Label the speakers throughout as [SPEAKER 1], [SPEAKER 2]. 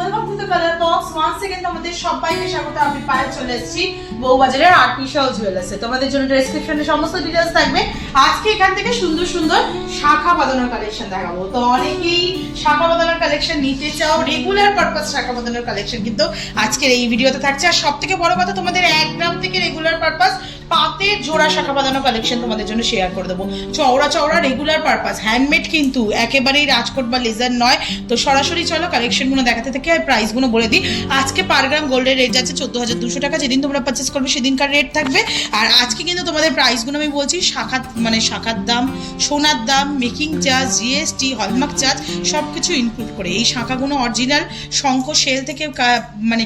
[SPEAKER 1] ঝলমকৃত colour box once second আমাদের সবাইকে স্বাগত। আমি পায়ে চলে এসেছি বউবাজারের আর্টিফিশিয়াল জুয়েলার্সে। তোমাদের জন্য ডেসক্রিপশনে সমস্ত ডিটেইলস থাকবে। আজকে এখান থেকে সুন্দর সুন্দর শাখা বাঁধানোর কালেকশন দেখাবো। তো অনেকেই শাখা বাঁধানোর কালেকশন নিতে চাও, রেগুলার পারপাস শাখা বাঁধানোর কালেকশন কিন্তু আজকের এই ভিডিওতে থাকছে। আর সব থেকে বড় কথা, তোমাদের 1 গ্রাম থেকে রেগুলার পারপাস পাতে জোড়া শাখা বাঁধানো কালেকশন তোমাদের জন্য শেয়ার করে দেবো। চওড়া চওড়া রেগুলার পারপাস হ্যান্ডমেড, কিন্তু একেবারেই রাজকোট বা লেজার নয়। তো সরাসরি চলো কালেকশনগুলো দেখাতে থেকে আর প্রাইসগুলো বলে দিই। আজকে পার গ্রাম গোল্ডের রেট যাচ্ছে 14,200 টাকা। যেদিন তোমরা পারচেস করবে সেদিনকার রেট থাকবে। আর আজকে কিন্তু তোমাদের প্রাইসগুলো আমি বলছি, শাখার দাম, সোনার দাম, making charge, GST, hallmark charge সব কিছু ইনক্লুড করে। এই শাখাগুলো অরিজিনাল শঙ্খ সেল থেকে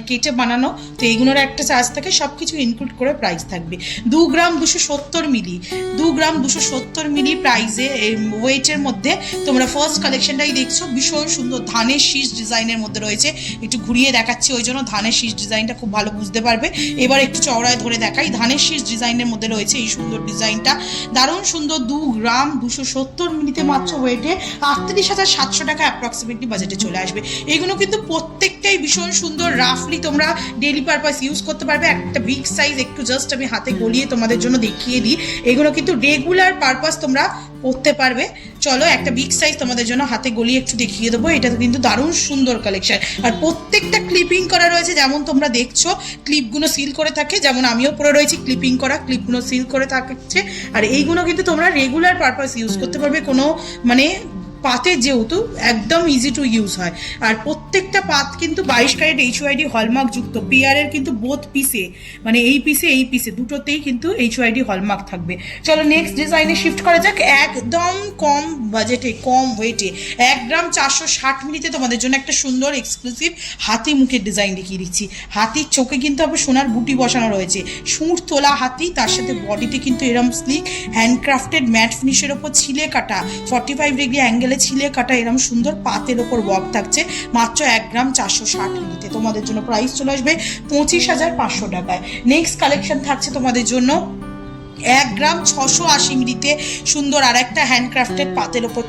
[SPEAKER 1] কেটে বানানো, তো এইগুলোর একটা চার্জ থাকে, সব কিছু ইনক্লুড করে প্রাইস থাকবে। 2 গ্রাম 270 মিলি, 2 গ্রাম 270 মিলি প্রাইসে ওয়েটের মধ্যে তোমরা ফার্স্ট কালেকশনটাই দেখছো। ভীষণ সুন্দর ধানের শীষ ডিজাইনের মধ্যে রয়েছে। একটু ঘুরিয়ে দেখাচ্ছি, ওই জন্য ধানের শীষ ডিজাইনটা খুব ভালো বুঝতে পারবে। এবার একটু চওড়ায় ধরে দেখাই। ধানের শীষ ডিজাইনের মধ্যে রয়েছে এই সুন্দর ডিজাইনটা, দারুণ সুন্দর। 2 গ্রাম 270 মিলিতে মাত্র ওয়েটে 38,700 টাকা অ্যাপ্রক্সিমেটলি বাজেটে চলে আসবে। এগুলো কিন্তু প্রত্যেকটাই ভীষণ সুন্দর, রাফলি তোমরা ডেইলি পারপাস ইউজ করতে পারবে। একটা বিগ সাইজ একটু জাস্ট আমি হাতে গলিয়ে তোমাদের জন্য দেখিয়ে দিই। এগুলো কিন্তু রেগুলার পারপাস তোমরা পরতে পারবে। চলো একটা বিগ সাইজ তোমাদের জন্য হাতে গলিয়ে একটু দেখিয়ে দেবো। এটা তো কিন্তু দারুণ সুন্দর কালেকশন। আর প্রত্যেকটা ক্লিপিং করা রয়েছে, যেমন তোমরা দেখছো ক্লিপগুলো সিল করে থাকে, যেমন আমিও পরে রয়েছি ক্লিপিং করা, ক্লিপগুলো সিল করে থাকছে। আর এইগুলো কিন্তু তোমরা রেগুলার পারপাস ইউজ করতে পারবে। কোনো পাতের যেহেতু একদম ইজি টু ইউজ হয়। আর প্রত্যেকটা পাত কিন্তু 22 ক্যারেট HYD হলমার্ক যুক্ত। পেয়ারের কিন্তু বোথ পিসে, এই পিসে দুটোতেই কিন্তু HYD হলমার্ক থাকবে। চলো নেক্সট ডিজাইনে শিফট করা যাক। একদম কম বাজেটে, কম ওয়েটে 1 গ্রাম 460 মিলিতে তোমাদের জন্য একটা সুন্দর এক্সক্লুসিভ হাতি মুখের ডিজাইন দেখিয়ে দিচ্ছি। হাতির চোখে কিন্তু আবার সোনার বুটি বসানো রয়েছে, সুর তোলা হাতি, তার সাথে বডিতে কিন্তু এরম স্লিক হ্যান্ডক্রাফটেড ম্যাট ফিনিশের ওপর ছিলে কাটা 45 ডিগ্রি অ্যাঙ্গেল ছিলে কাটা এরকম সুন্দর পাতের ওপর ওয়ার্ক থাকছে। মাত্র 1 গ্রাম 460 মিলিতে তোমাদের জন্য প্রাইস চলে আসবে 25,500 টাকায়। নেক্সট কালেকশন থাকছে তোমাদের জন্য 1 গ্রাম 680 মিলিতে সুন্দর আর একটা হ্যান্ডক্রাফটেড পাতের ওপর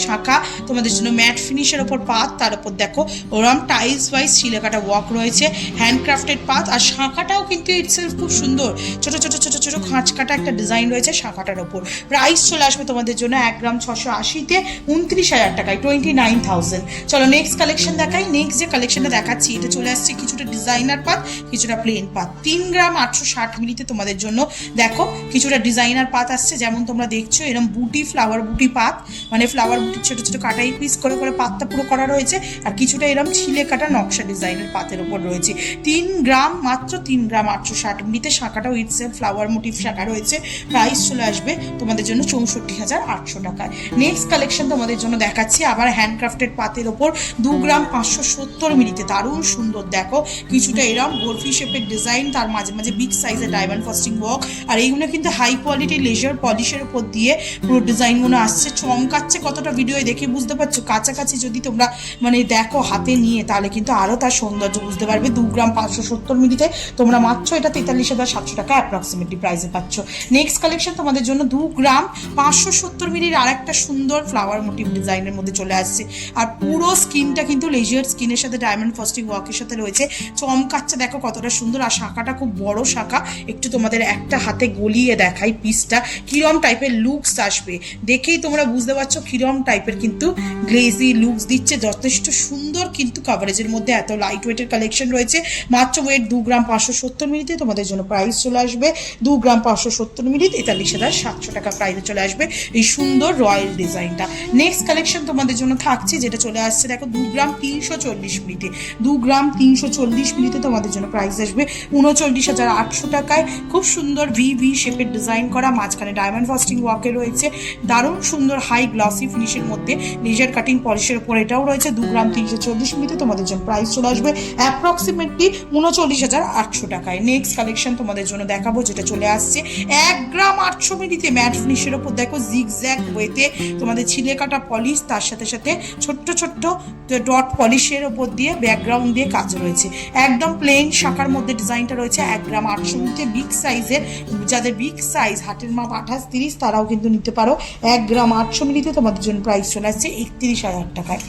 [SPEAKER 1] শাখা তোমাদের জন্য, ম্যাট ফিনিশের ওপর পাত, তার উপর দেখো ওরম টাইলস ওয়াইজ ছিলে কাটা ওয়ার্ক রয়েছে, হ্যান্ডক্রাফটেড পাত। আর শাখাটাও কিন্তু ইটসেলফ খুব সুন্দর, ছোট ছোট ছোট ছোট খাঁচ কাটা একটা ডিজাইন রয়েছে শাখাটার ওপর। প্রাইস চলে আসবে তোমাদের জন্য 1 গ্রাম 680-তে 29,000 টাকায়, 29,000। চলো নেক্সট কালেকশন দেখাই। নেক্সট যে কালেকশনটা দেখাচ্ছি এটা চলে আসছে কিছুটা ডিজাইনার পাত, কিছুটা প্লেন পাত। 3 গ্রাম 860 মিলিতে তোমাদের জন্য দেখো কিছুটা ডিজাইনার পাত আসছে, যেমন তোমরা দেখছো এরকম বুটি, ফ্লাওয়ার বুটি পাত, ফ্লাওয়ার ছোট ছোট কাটাই পিস করে করে পাতটা পুরো করা রয়েছে। আর কিছুটা এরকম ছিলে কাটা নকশা ডিজাইনের পাতের ওপর রয়েছে। 3 গ্রাম মাত্র 3 গ্রাম 860 মিলিতে শাখাটাও ইটসেলফ ফ্লাওয়ার মোটিভ শাখা রয়েছে। প্রাইস চলে আসবে তোমাদের জন্য 64,800 টাকায়। নেক্সট কালেকশন তোমাদের জন্য দেখাচ্ছি আবার হ্যান্ডক্রাফটেড পাতের ওপর 2 গ্রাম 570 মিলিতে, দারুণ সুন্দর। দেখো কিছুটা এরকম বরফি শেপের ডিজাইন, তার মাঝে মাঝে বিগ সাইজের ডায়মন্ড ফাস্টিং ওয়ার্ক। আর এইগুলো কিন্তু হাই কোয়ালিটি লেজার পলিশের উপর দিয়ে পুরো ডিজাইনগুলো আসছে। চমকাচ্ছে কতটা ভিডিও দেখে বুঝতে পারছো। কাছাকাছি যদি তোমরা দেখো হাতে নিয়ে, তাহলে কিন্তু আরো তার সৌন্দর্য বুঝতে পারবে। 2 গ্রাম 570 মিলিতে তোমরা মাত্র এটা 43,700 টাকা অ্যাপ্রক্সিমেটলি প্রাইসে পাচ্ছ। নেক্সট কালেকশন তোমাদের জন্য 2 গ্রাম 570 মিলির আর একটা সুন্দর ফ্লাওয়ার মোটিভ ডিজাইনের মধ্যে চলে আসছে। আর পুরো স্কিনটা কিন্তু লেজার স্কিনের সাথে ডায়মন্ড ফাস্টিং ওয়ার্কের সাথে রয়েছে। চমকাচ্ছে দেখো কতটা সুন্দর। আর শাখাটা খুব বড় শাখা, একটু তোমাদের একটা হাতে গলিয়ে দেখাই পিসটা কিরম টাইপের লুকস আসবে। দেখেই তোমরা বুঝতে পারছো কিরম টাইপের কিন্তু গ্লেজি লুকস দিচ্ছে। যথেষ্ট সুন্দর কিন্তু কাভারেজের মধ্যে, এত লাইট ওয়েটের কালেকশন রয়েছে। মাত্র ওয়েট 2 গ্রাম 570 মিলিতে তোমাদের জন্য প্রাইস চলে আসবে 2 গ্রাম 570 মিলি 43,700 টাকা প্রাইসে চলে আসবে এই সুন্দর রয়্যাল ডিজাইনটা। নেক্সট কালেকশন তোমাদের জন্য থাকছে যেটা চলে আসছে দেখো 2 গ্রাম 340 মিলিতে, 2 গ্রাম 340 মিলিতে তোমাদের জন্য প্রাইস আসবে 39,800 টাকায়। খুব সুন্দর ভি শেপের ডিজাইন করা, মাঝখানে ডায়মন্ড ফাস্টিং ওয়ার্কে রয়েছে, দারুণ সুন্দর হাই গ্লসি ফিনিশের মধ্যে লেজার কাটিং পলিশের উপর এটাও রয়েছে। 2 গ্রাম 340 মিলিতে তোমাদের জন্য প্রাইস চলে আসবে অ্যাপ্রক্সিমেটলি 39,800 টাকায়। নেক্সট কালেকশন তোমাদের জন্য দেখাবো যেটা চলে আসছে 1 গ্রাম 800 মিলিতে ম্যাট ফিনিশের উপর দেখো জিগজ্যাগ ওয়েতে তোমাদের ছিলে কাটা পলিশ, তার সাথে সাথে ছোট্ট ছোট্ট ডট পলিশের উপর দিয়ে ব্যাকগ্রাউন্ড দিয়ে কাজ রয়েছে। একদম প্লেন শাখার মধ্যে ডিজাইনটা রয়েছে। 1 গ্রাম 800 মিলিতে বিগ সাইজের, যাদের বিগ সাইজ হাতের মাপ 28-30 তারাও কিন্তু নিতে পারো। 1 গ্রাম 800 মিলিতে তোমাদের জন্য প্রাইস চলে আসছে 31,000 টাকায়।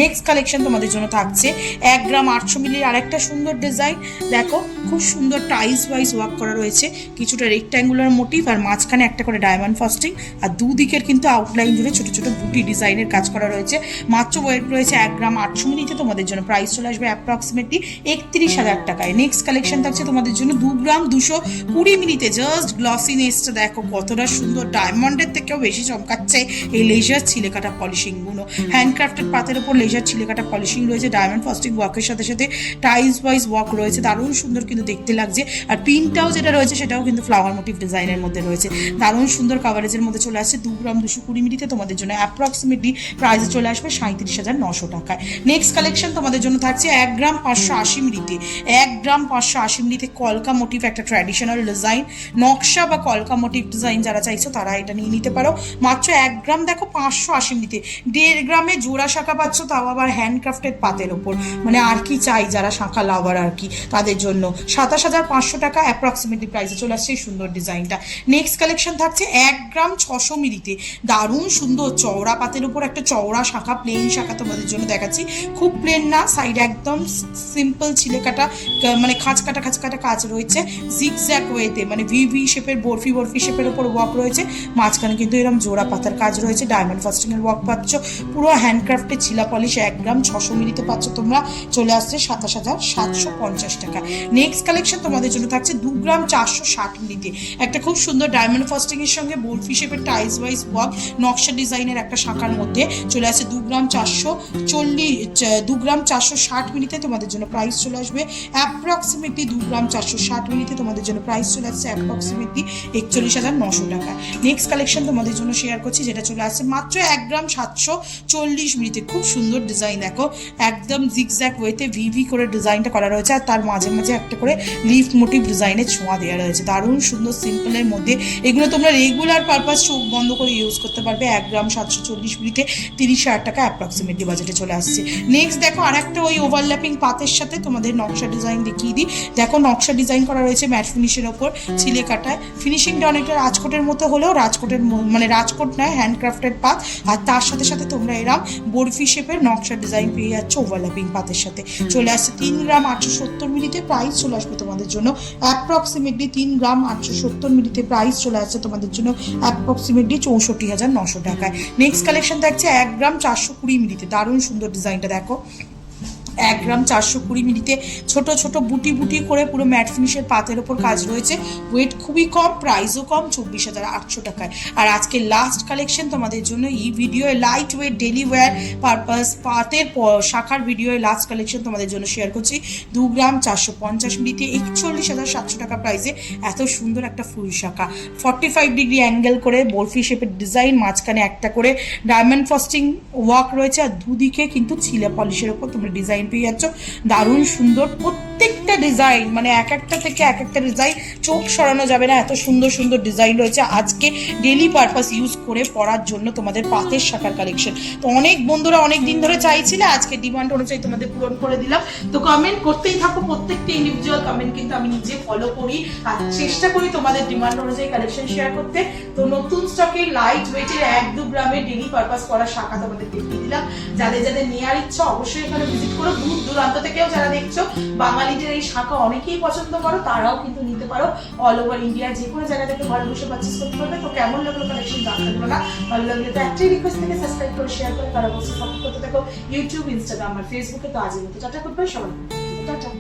[SPEAKER 1] নেক্সট কালেকশন তোমাদের জন্য থাকছে 1 গ্রাম 800 মিলির আরেকটা সুন্দর ডিজাইন। দেখো খুব সুন্দর টাইলস ওয়াইজ ওয়ার্ক করা রয়েছে, কিছুটা রেক্ট্যাঙ্গুলার মোটিভ আর মাঝখানে একটা করে ডায়মন্ড ফাস্টিং, আর দুদিকের কিন্তু আউটলাইন জুড়ে ছোট ছোট বুটি ডিজাইনের কাজ করা রয়েছে। মাত্র ওয়েট রয়েছে 1 গ্রাম 800 মিলিতে, তোমাদের জন্য প্রাইস চলে আসবে অ্যাপ্রক্সিমেটলি 31,000 টাকায়। নেক্সট কালেকশন থাকছে তোমাদের জন্য 2 গ্রাম 220 মিলিতে। জাস্ট গ্লসিনেসটা দেখো কতটা সুন্দর, ডায়মন্ডের থেকেও বেশি চমকাচ্ছে এই লেজার ছিলেকাটা পলিশিংগুলো। হ্যান্ডক্রাফটেড পাতের ওপর লেজার ছিলেকাটা পলিশিং রয়েছে, ডায়মন্ড ফাস্টিং ওয়ার্কের সাথে সাথে টাইলস ওয়াইজ ওয়ার্ক রয়েছে, দারুণ সুন্দর কিন্তু দেখতে লাগছে। আর প্রিন্টটাও যেটা রয়েছে সেটাও কিন্তু ফ্লাওয়ার মোটিভ ডিজাইনের মধ্যে রয়েছে, দারুণ সুন্দর কাভারেজের মধ্যে চলে আসছে। 2 গ্রাম 220 মিলিতে তোমাদের জন্য অ্যাপ্রক্সিমেটলি প্রাইসে চলে আসবে 37,900 টাকায়। নেক্সট কালেকশন তোমাদের জন্য থাকছে 1 গ্রাম 580 মিলিতে। 1 গ্রাম 580 মিলিতে কলকা মোটিভ, একটা ট্র্যাডিশনাল ডিজাইন, নকশা বা কলকা মোটিভ ডিজাইন যারা চাইছো তারা এটা নিয়ে নিতে পারো। মাত্র 1 গ্রাম দেখো 580 মিলিতে। 1.5 গ্রামে জোড়া শাঁখা পাচ্ছ, তাও আবার হ্যান্ডক্রাফটেড পাতের ওপর, মানে আর কি চাই যারা শাঁখা লাভার আর কি তাদের জন্য। 27,500 টাকা অ্যাপ্রক্সিমেটলি প্রাইসে চলে আসছে এই সুন্দর ডিজাইনটা। নেক্সট কালেকশন থাকছে 1 গ্রাম 600 মিলিতে। দারুণ সুন্দর চওড়া পাতের উপর একটা চওড়া শাঁখা, প্লেন শাঁখা তোমাদের জন্য দেখাচ্ছি, খুব প্লেন না, সাইড একদম সিম্পল ছিলেকাটা, মানে খাঁচ কাটা কাজ রয়েছে জিগজ্যাগ ওয়েতে, মানে ভি শেপের বরফি শেপের ওপর ওয়ার্ক রয়েছে, মাঝখানে কিন্তু এরকম জোড়া পাতার কাজ রয়েছে, ডায়মন্ড ফাস্টিং এর ওয়ার্ক পাচ্ছ, পুরো হ্যান্ডক্রাফটের ছিলা পলিশ। 1 গ্রাম 600 মিলিতে পাচ্ছ তোমরা, চলে আসছে 27,750 টাকা। নেক্সট কালেকশন তোমাদের জন্য থাকছে 2 গ্রাম 460 মিলিতে। একটা খুব সুন্দর ডায়মন্ড ফাস্টিং এর সঙ্গে বরফি শেপের টাইলস ওয়াইজ ওয়ার্ক নকশা ডিজাইনের একটা শাখার মধ্যে চলে আসছে 2 গ্রাম 460 মিলিতে, তোমাদের জন্য প্রাইস চলে আসবে অ্যাপ্রক্সিমেটলি 2 গ্রাম 460 মিলিতে তোমাদের জন্য প্রাইস চলে আসছে অ্যাপ্রক্সিমেটলি 41,900 টাকা। নেক্সট কালেকশন তোমাদের জন্য শেয়ার করছি, যেটা চলে আসছে মাত্র 1 গ্রাম 740 মিলিতে। খুব সুন্দর ডিজাইন, দেখো একদম জিগজ্যাগ ওয়েতে ভি করে ডিজাইনটা করা রয়েছে, আর তার মাঝে মাঝে একটা করে লিফ মোটিভ ডিজাইনের ছোঁয়া দেওয়া রয়েছে, দারুণ সুন্দর সিম্পলের মধ্যে। এগুলো তোমরা রেগুলার পারপাস চোখ বন্ধ করে ইউজ করতে পারবে। 1 গ্রাম 740 মিলিতে 30,000 টাকা অ্যাপ্রক্সিমেটলি বাজেটে চলে আসছে। নেক্সট দেখো আরেকটা ওই ওভারল্যাপিং পাতের সাথে তোমাদের নকশা ডিজাইন দেখিয়ে দিই। দেখো নকশা ডিজাইন করা রয়েছে ম্যাট ফিনিশের ওপর, ছিলে কাটায়, ফিনিশিংটা অনেকটা রাজকোটের মতো হলেও রাজকোটের মানে রাজকোট নয়, হ্যান্ডক্রাফটেড পাত, আর তার সাথে সাথে তোমরা এরম বরফি শেপের নকশা ডিজাইন পেয়ে যাচ্ছ ওভারল্যাপিং পাতের সাথে। চলে আসছে 3 গ্রাম 870 মিলিতে, প্রাইস চলে আসবে তোমাদের জন্য অ্যাপ্রক্সিমেটলি 3 গ্রাম 870 মিলিতে, প্রাইস চলে আসছে তোমাদের জন্য অ্যাপ্রক্সিমেটলি 64,900 টাকায়। নেক্সট কালেকশন থাকছে 1 গ্রাম 420 মিলিতে। দারুণ সুন্দর ডিজাইনটা দেখো, 1 গ্রাম 420 মিলিতে ছোট ছোট বুটি করে পুরো ম্যাট ফিনিশের পাতের ওপর কাজ রয়েছে, ওয়েট খুবই কম, প্রাইসও কম, 24,800 টাকায়। আর আজকে লাস্ট কালেকশন তোমাদের জন্য এই ভিডিওয়ে light weight daily wear purpose পাতের শাখার ভিডিওয়ে লাস্ট কালেকশন তোমাদের জন্য শেয়ার করছি। 2 গ্রাম 450 মিলিতে 41,700 টাকা প্রাইসে এত সুন্দর একটা ফুল শাখা, 45 ডিগ্রি অ্যাঙ্গেল করে বরফি শেপের ডিজাইন, মাঝখানে একটা করে ডায়মন্ড ফাস্টিং ওয়ার্ক রয়েছে, আর দুদিকে কিন্তু ছিলে পলিশের ওপর তোমরা ডিজাইন পেয়ে যাচ্ছ, দারুণ সুন্দর প্রত্যেকটা ডিজাইন, মানে এক একটা থেকে এক একটা ডিজাইন চোখ সরানো যাবে না, এত সুন্দর সুন্দর ডিজাইন রয়েছে আজকে ডেলি পারপাস ইউজ করে পরার জন্য তোমাদের পাতের শাখার কালেকশন। তো অনেক বন্ধুরা অনেক দিন ধরে চাইছিলে, আজকে ডিমান্ড অনুযায়ী তোমাদের পূরণ করে দিলাম। তো কমেন্ট করতেই থাকো, প্রত্যেকটা ইন্ডিভিজুয়াল কমেন্ট কিন্তু আমি নিজে ফলো করি আর চেষ্টা করি তোমাদের ডিমান্ড অনুযায়ী কালেকশন শেয়ার করতে। তো নতুন স্টকের লাইট ওয়েটের 1-2 গ্রামের ডেলি পারপাস করার শাখা তোমাদের দেখিয়ে দিলাম। যাদের যাদের নেওয়ার ইচ্ছা অবশ্যই এখানে ভিজিট করো। দূর দূরান্ত থেকেও যারা দেখছো বাঙালিদের এই শাখা অনেকেই পছন্দ করো, তারাও কিন্তু নিতে পারো। অল ওভার ইন্ডিয়া যে কোনো জায়গা থেকে ঘরে বসে পারচেস করতে পারবে। তো কেমন লাগলো কালেকশন জানতে দিলো না, ভালো লাগলে তো একটাই রিকোয়েস্ট থেকে সাবস্ক্রাইব করে শেয়ার করে তারা বসে সাপোর্ট করতে থাকো ইউটিউব, ইনস্টাগ্রাম আর ফেসবুকে। তো আজের মতো টাটা, গুড বাই সবাই, টাটা।